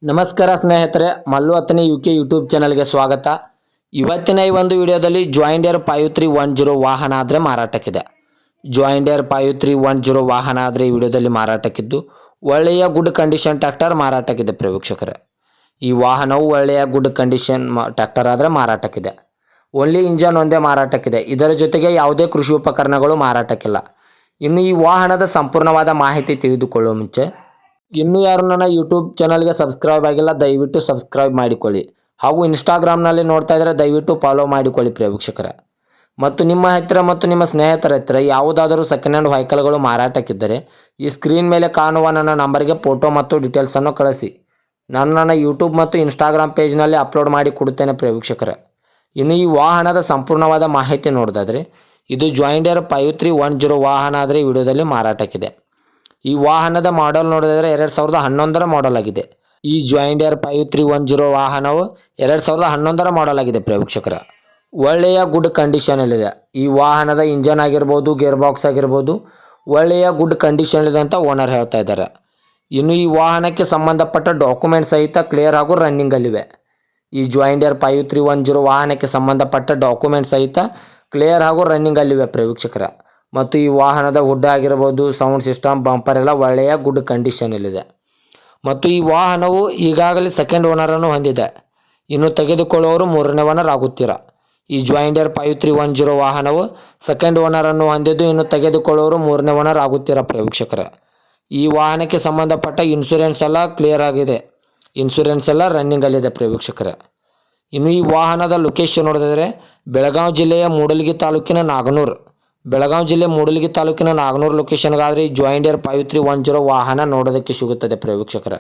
ನಮಸ್ಕಾರ ಸ್ನೇಹಿತರೆ, ಮಲ್ಲು ಹತ್ತನೇ UK ಯೂಟ್ಯೂಬ್ ಚಾನಲ್ಗೆ ಸ್ವಾಗತ. ಇವತ್ತಿನ ಈ ಒಂದು ವಿಡಿಯೋದಲ್ಲಿ ಜಾಯಿಂಡಿಯರ್ 5310 ವಾಹನ ಆದರೆ ಮಾರಾಟಕ್ಕಿದೆ. ಜಾಯಿಂಡಿಯರ್ 5310 ವಾಹನ ಆದರೆ ಈ ವಿಡಿಯೋದಲ್ಲಿ ಮಾರಾಟಕ್ಕಿದ್ದು ಒಳ್ಳೆಯ ಗುಡ್ ಕಂಡೀಷನ್ ಟ್ರ್ಯಾಕ್ಟರ್ ಮಾರಾಟಕ್ಕಿದೆ ಪ್ರೇಕ್ಷಕರೇ. ಈ ವಾಹನವು ಒಳ್ಳೆಯ ಗುಡ್ ಕಂಡೀಷನ್ ಟ್ರ್ಯಾಕ್ಟರ್ ಆದರೆ ಮಾರಾಟಕ್ಕಿದೆ. ಓನ್ಲಿ ಇಂಜನ್ ಒಂದೇ ಮಾರಾಟಕ್ಕಿದೆ. ಇದರ ಜೊತೆಗೆ ಯಾವುದೇ ಕೃಷಿ ಉಪಕರಣಗಳು ಮಾರಾಟಕ್ಕಿಲ್ಲ. ಇನ್ನು ಈ ವಾಹನದ ಸಂಪೂರ್ಣವಾದ ಮಾಹಿತಿ ತಿಳಿದುಕೊಳ್ಳುವ ಮುಂಚೆ ಇನ್ನೂ ಯಾರು ನನ್ನ ಯೂಟ್ಯೂಬ್ ಚಾನಲ್ಗೆ ಸಬ್ಸ್ಕ್ರೈಬ್ ಆಗಿಲ್ಲ, ದಯವಿಟ್ಟು ಸಬ್ಸ್ಕ್ರೈಬ್ ಮಾಡಿಕೊಳ್ಳಿ. ಹಾಗೂ ಇನ್ಸ್ಟಾಗ್ರಾಮ್ನಲ್ಲಿ ನೋಡ್ತಾ ಇದ್ದರೆ ದಯವಿಟ್ಟು ಫಾಲೋ ಮಾಡಿಕೊಳ್ಳಿ ಪ್ರೇಕ್ಷಕರೇ. ಮತ್ತು ನಿಮ್ಮ ಹತ್ತಿರ ಮತ್ತು ನಿಮ್ಮ ಸ್ನೇಹಿತರ ಹತ್ತಿರ ಯಾವುದಾದರೂ ಸೆಕೆಂಡ್ ಹ್ಯಾಂಡ್ ವೆಹಿಕಲ್ಗಳು ಮಾರಾಟಕ್ಕಿದ್ದರೆ ಈ ಸ್ಕ್ರೀನ್ ಮೇಲೆ ಕಾಣುವ ನನ್ನ ನಂಬರ್ಗೆ ಫೋಟೋ ಮತ್ತು ಡೀಟೇಲ್ಸನ್ನು ಕಳಿಸಿ. ನಾನು ನನ್ನ ಯೂಟ್ಯೂಬ್ ಮತ್ತು ಇನ್ಸ್ಟಾಗ್ರಾಮ್ ಪೇಜ್ನಲ್ಲಿ ಅಪ್ಲೋಡ್ ಮಾಡಿ ಕೊಡುತ್ತೇನೆ ಪ್ರೇಕ್ಷಕರೇ. ಇನ್ನು ಈ ವಾಹನದ ಸಂಪೂರ್ಣವಾದ ಮಾಹಿತಿ ನೋಡೋದಾದರೆ ಇದು ಜಾಯಿಂಡಿಯರ್ 5310 ವಾಹನ ಆದರೆ ಈ ವಿಡಿಯೋದಲ್ಲಿ ಮಾರಾಟಕ್ಕಿದೆ. ಈ ವಾಹನದ ಮಾಡೆಲ್ ನೋಡಿದರೆ 2011ರ ಮಾಡೆಲ್ ಆಗಿದೆ. ಈ ಜಾಯಿಂಡಿಯರ್ 5310 ವಾಹನವು 2011ರ ಮಾಡೆಲ್ ಆಗಿದೆ ಪ್ರೇಕ್ಷಕರ. ಒಳ್ಳೆಯ ಗುಡ್ ಕಂಡೀಷನಲ್ಲಿದೆ. ಈ ವಾಹನದ ಇಂಜನ್ ಆಗಿರ್ಬೋದು, ಗೇರ್ ಬಾಕ್ಸ್ ಆಗಿರ್ಬೋದು, ಒಳ್ಳೆಯ ಗುಡ್ ಕಂಡೀಷನ್ ಅಂತ ಓನರ್ ಹೇಳ್ತಾ ಇದ್ದಾರೆ. ಇನ್ನು ಈ ವಾಹನಕ್ಕೆ ಸಂಬಂಧಪಟ್ಟ ಡಾಕ್ಯುಮೆಂಟ್ ಸಹಿತ ಕ್ಲಿಯರ್ ಹಾಗೂ ರನ್ನಿಂಗಲ್ಲಿವೆ. ಈ ಜಾಯಿಂಡಿಯರ್ 5310 ವಾಹನಕ್ಕೆ ಸಂಬಂಧಪಟ್ಟ ಡಾಕ್ಯುಮೆಂಟ್ ಸಹಿತ ಕ್ಲಿಯರ್ ಹಾಗೂ ರನ್ನಿಂಗಲ್ಲಿವೆ ಪ್ರೇಕ್ಷಕರ. ಮತ್ತು ಈ ವಾಹನದ ಹುಡ್ ಆಗಿರ್ಬೋದು, ಸೌಂಡ್ ಸಿಸ್ಟಮ್, ಬಂಪರ್ ಎಲ್ಲ ಒಳ್ಳೆಯ ಗುಡ್ ಕಂಡೀಷನಲ್ಲಿದೆ. ಮತ್ತು ಈ ವಾಹನವು ಈಗಾಗಲೇ ಸೆಕೆಂಡ್ ಓನರನ್ನು ಹೊಂದಿದೆ. ಇನ್ನು ತೆಗೆದುಕೊಳ್ಳುವವರು ಮೂರನೇ ಓನರ್ ಆಗುತ್ತೀರಾ. ಈ ಜಾಯಿಂಡಿಯರ್ 5310 ವಾಹನವು ಸೆಕೆಂಡ್ ಓನರನ್ನು ಹೊಂದಿದ್ದು ಇನ್ನು ತೆಗೆದುಕೊಳ್ಳುವವರು ಮೂರನೇ ಓನರ್ ಆಗುತ್ತೀರಾ ಪ್ರೇಕ್ಷಕರೇ. ಈ ವಾಹನಕ್ಕೆ ಸಂಬಂಧಪಟ್ಟ ಇನ್ಶೂರೆನ್ಸ್ ಎಲ್ಲ ಕ್ಲಿಯರ್ ಆಗಿದೆ. ಇನ್ಶೂರೆನ್ಸ್ ಎಲ್ಲ ರನ್ನಿಂಗಲ್ಲಿದೆ ಪ್ರೇಕ್ಷಕರೇ. ಇನ್ನು ಈ ವಾಹನದ ಲೊಕೇಶನ್ ನೋಡಿದರೆ ಬೆಳಗಾವಿ ಜಿಲ್ಲೆಯ ಮೂಡಲಗಿ ತಾಲೂಕಿನ ನಾಗನೂರು. ಬೆಳಗಾವಿ ಜಿಲ್ಲೆ ಮೂಡಲಗಿ ತಾಲೂಕಿನ ನಾಗನೂರು ಲೊಕೇಶನ್ಗಾದರೆ ಈ ಜಾಯಿಂಡಿಯರ್ 5310 ವಾಹನ ನೋಡೋದಕ್ಕೆ ಸಿಗುತ್ತದೆ ಪ್ರೇಕ್ಷಕರೇ.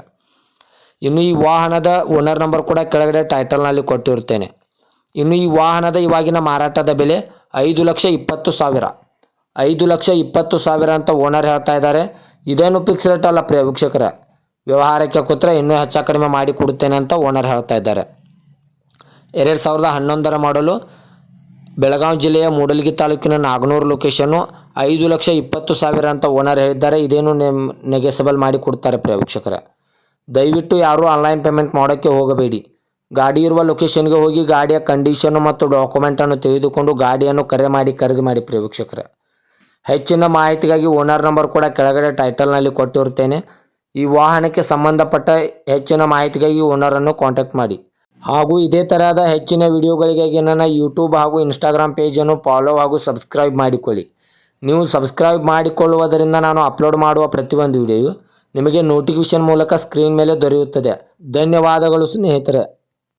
ಇನ್ನು ಈ ವಾಹನದ ಓನರ್ ನಂಬರ್ ಕೂಡ ಕೆಳಗಡೆ ಟೈಟಲ್ನಲ್ಲಿ ಕೊಟ್ಟಿರುತ್ತೇನೆ. ಇನ್ನು ಈ ವಾಹನದ ಇವಾಗಿನ ಮಾರಾಟದ ಬೆಲೆ 5,20,000. 5,20,000 ಅಂತ ಓನರ್ ಹೇಳ್ತಾ ಇದ್ದಾರೆ. ಇದೇನು ಫಿಕ್ಸ್ ರೇಟ್ ಅಲ್ಲ ಪ್ರೇಕ್ಷಕರೇ. ವ್ಯವಹಾರಕ್ಕೆ ಕೂತ್ರೆ ಇನ್ನೂ ಹೆಚ್ಚು ಕಡಿಮೆ ಮಾಡಿ ಕೊಡುತ್ತೇನೆ ಅಂತ ಓನರ್ ಹೇಳ್ತಾ ಇದ್ದಾರೆ. 2011ರ ಮಾಡಲು, ಬೆಳಗಾವಿ ಜಿಲ್ಲೆಯ ಮೂಡಲಗಿ ತಾಲೂಕಿನ ನಾಗನೂರು ಲೊಕೇಶನ್ನು 5,20,000 ಅಂತ ಓನರ್ ಹೇಳಿದ್ದಾರೆ. ಇದೇನು ನೆಗೆಸಬಲ್ ಮಾಡಿ ಕೊಡ್ತಾರೆ ಪ್ರೇಕ್ಷಕರೇ. ದಯವಿಟ್ಟು ಯಾರೂ ಆನ್ಲೈನ್ ಪೇಮೆಂಟ್ ಮಾಡೋಕ್ಕೆ ಹೋಗಬೇಡಿ. ಗಾಡಿ ಇರುವ ಲೊಕೇಶನ್ಗೆ ಹೋಗಿ ಗಾಡಿಯ ಕಂಡೀಷನ್ನು ಮತ್ತು ಡಾಕ್ಯುಮೆಂಟನ್ನು ತೆಗೆದುಕೊಂಡು ಗಾಡಿಯನ್ನು ಖರೀದಿ ಮಾಡಿ ಪ್ರೇಕ್ಷಕರೇ. ಹೆಚ್ಚಿನ ಮಾಹಿತಿಗಾಗಿ ಓನರ್ ನಂಬರ್ ಕೂಡ ಕೆಳಗಡೆ ಟೈಟಲ್ನಲ್ಲಿ ಕೊಟ್ಟಿರುತ್ತೇನೆ. ಈ ವಾಹನಕ್ಕೆ ಸಂಬಂಧಪಟ್ಟ ಹೆಚ್ಚಿನ ಮಾಹಿತಿಗಾಗಿ ಓನರನ್ನು ಕಾಂಟ್ಯಾಕ್ಟ್ ಮಾಡಿ. ಹಾಗೂ ಇದೇ ತರಹದ ಹೆಚ್ಚಿನ ವಿಡಿಯೋಗಳಿಗಾಗಿ ನನ್ನ ಯೂಟ್ಯೂಬ್ ಹಾಗೂ ಇನ್ಸ್ಟಾಗ್ರಾಮ್ ಪೇಜನ್ನು ಫಾಲೋ ಹಾಗೂ ಸಬ್ಸ್ಕ್ರೈಬ್ ಮಾಡಿಕೊಳ್ಳಿ. ನೀವು ಸಬ್ಸ್ಕ್ರೈಬ್ ಮಾಡಿಕೊಳ್ಳುವುದರಿಂದ ನಾನು ಅಪ್ಲೋಡ್ ಮಾಡುವ ಪ್ರತಿಯೊಂದು ವಿಡಿಯೋ ನಿಮಗೆ ನೋಟಿಫಿಕೇಶನ್ ಮೂಲಕ ಸ್ಕ್ರೀನ್ ಮೇಲೆ ದೊರೆಯುತ್ತದೆ. ಧನ್ಯವಾದಗಳು ಸ್ನೇಹಿತರೆ.